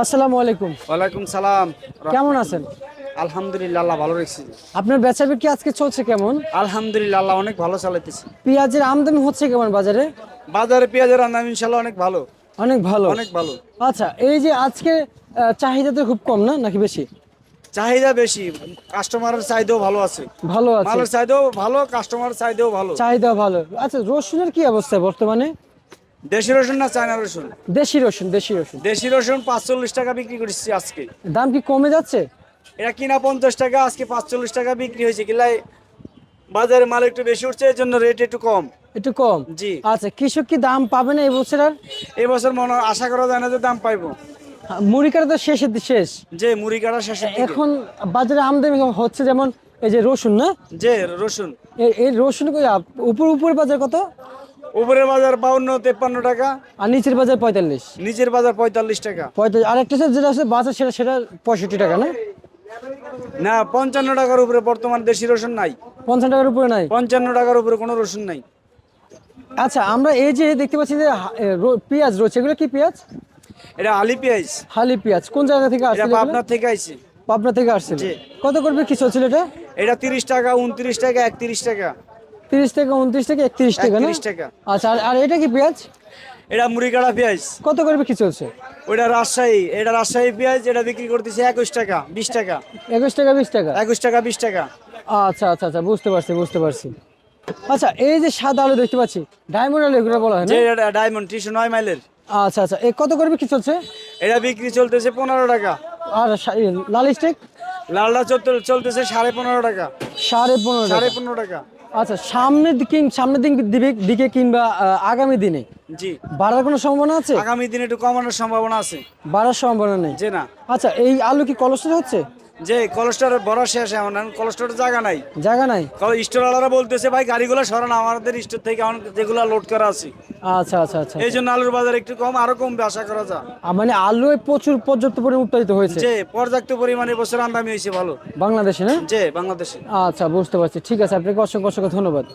আসসালামু আলাইকুম। ওয়ালাইকুম সালাম। কেমন আছেন? আলহামদুলিল্লাহ, আল্লাহ ভালো রেখেছি। আপনার বেচাবিক্রি আজকে চলছে কেমন? আলহামদুলিল্লাহ, আল্লাহ অনেক ভালো চালাইতেছি। পেঁয়াজের আমদানি হচ্ছে কেমন বাজারে? বাজারে পেঁয়াজের দাম ইনশাল্লাহ অনেক ভালো। অনেক ভালো। অনেক ভালো। আচ্ছা, এই যে আজকে চাহিদা তো খুব কম না নাকি বেশি? চাহিদা বেশি, কাস্টমারের চাহিদাও ভালো আছে। ভালো আছে। মালের চাহিদাও ভালো, কাস্টমারের চাহিদাও ভালো। চাহিদা ভালো। আচ্ছা, রসুনের কি অবস্থা বর্তমানে? দেশি রসুন না চায়না রসুন? দেশি রসুন, দেশি রসুন। দেশি রসুন 45 টাকা বিক্রি করছি আজকে। দাম কি কমে যাচ্ছে? এটা কিনা 50 টাকা, আজকে 45 টাকা বিক্রি হয়েছে। কিলাই বাজারে মাল একটু বেশি উঠছে, এর জন্য রেট একটু কম। একটু কম। জি। আচ্ছা, কৃষক কি দাম পাবে না এই বছর আর? এই বছর মনে হয় আশা করা যায় না যে দাম পাইবো। মুড়ি কাটা তো শেষ। যে মুড়ি কাটা শেষের দিকে। এখন বাজারে আমদানি হচ্ছে যেমন এই যে রসুন না? যে রসুন এই রসুন উপর বাজার কত? উপরের বাজার 52-53 টাকা, আর নিচের বাজার 45। নিচের বাজার 45 টাকা। 45। আর একটা যেটা আছে বাজার সেটা 65 টাকা না? না, 55 টাকার উপরে বর্তমান দেশি রসুন নাই। 50 টাকার উপরে নাই। 55 টাকার উপরে কোনো রসুন নাই। আচ্ছা, আমরা এই যে দেখতে পাচ্ছি যে পেঁয়াজ রয়েছে, এগুলো কি পেঁয়াজ? এটা আলি পেঁয়াজ। হালি পেঁয়াজ কোন জায়গা থেকে এটা আসছে? পাবনা থেকে আইছে। পাবনা থেকে আসছিল। জি। কত করবে কি চলছিল এটা? এটা 30 টাকা, 29 টাকা, 31 টাকা। 30 থেকে 29 থেকে 31 টাকা না? 31 টাকা। আচ্ছা, আর এটা কি পেঁয়াজ? এটা মুড়ি কাটা পেঁয়াজ। কত করবে কি চলছে? ওইটা রাজশাহী, এটা রাজশাহী পেঁয়াজ। এটা বিক্রি করতেছে 21 টাকা, 20 টাকা। 21 টাকা 20 টাকা। 21 টাকা, 20 টাকা। আচ্ছা আচ্ছা আচ্ছা, বুঝতে পারছি। আচ্ছা, এই যে সাদা আলু দেখতে পাচ্ছি, ডায়মন্ড আলু এগুলো বলা হয় না? যে এটা ডায়মন্ড 309 মাইলের। আচ্ছা আচ্ছা, এ কত করবে কি চলছে? এটা বিক্রি চলতেছে 15 টাকা। আর লাল স্টেক? লালটা চলতেছে 15.5 টাকা। 15.5 টাকা। 15.5 টাকা। আচ্ছা, দিকে কিংবা আগামী দিনে জি। বাড়ার কোনো সম্ভাবনা আছে? আগামী দিনে একটু কমানোর সম্ভাবনা আছে। বাড়ার সম্ভাবনা নেই? যে না। আচ্ছা, এই আলু কি কলস্টর হচ্ছে? যে কোলেস্টোর বড় শেষ, এমন কোলেস্টোর জায়গা নাই। জায়গা নাই? স্টোরওয়ালারা বলতেছে ভাই গাড়িগুলো সরান আমাদের স্টোর থেকে, যেগুলো লোড করা আছে। আচ্ছা আচ্ছা আচ্ছা। এই জন্য আলুর বাজার একটু কম, আরো কমবে আশা করা যায়। মানে আলু প্রচুর পর্যাপ্ত পরিমাণ উৎপাদিত হয়েছে? যে পর্যাপ্ত পরিমাণে বছর আমদানি হয়েছে ভালো। বাংলাদেশে না? যে বাংলাদেশে। আচ্ছা, বুঝতে পারছি। ঠিক আছে, আপনাকে অসংখ্য অসংখ্য ধন্যবাদ।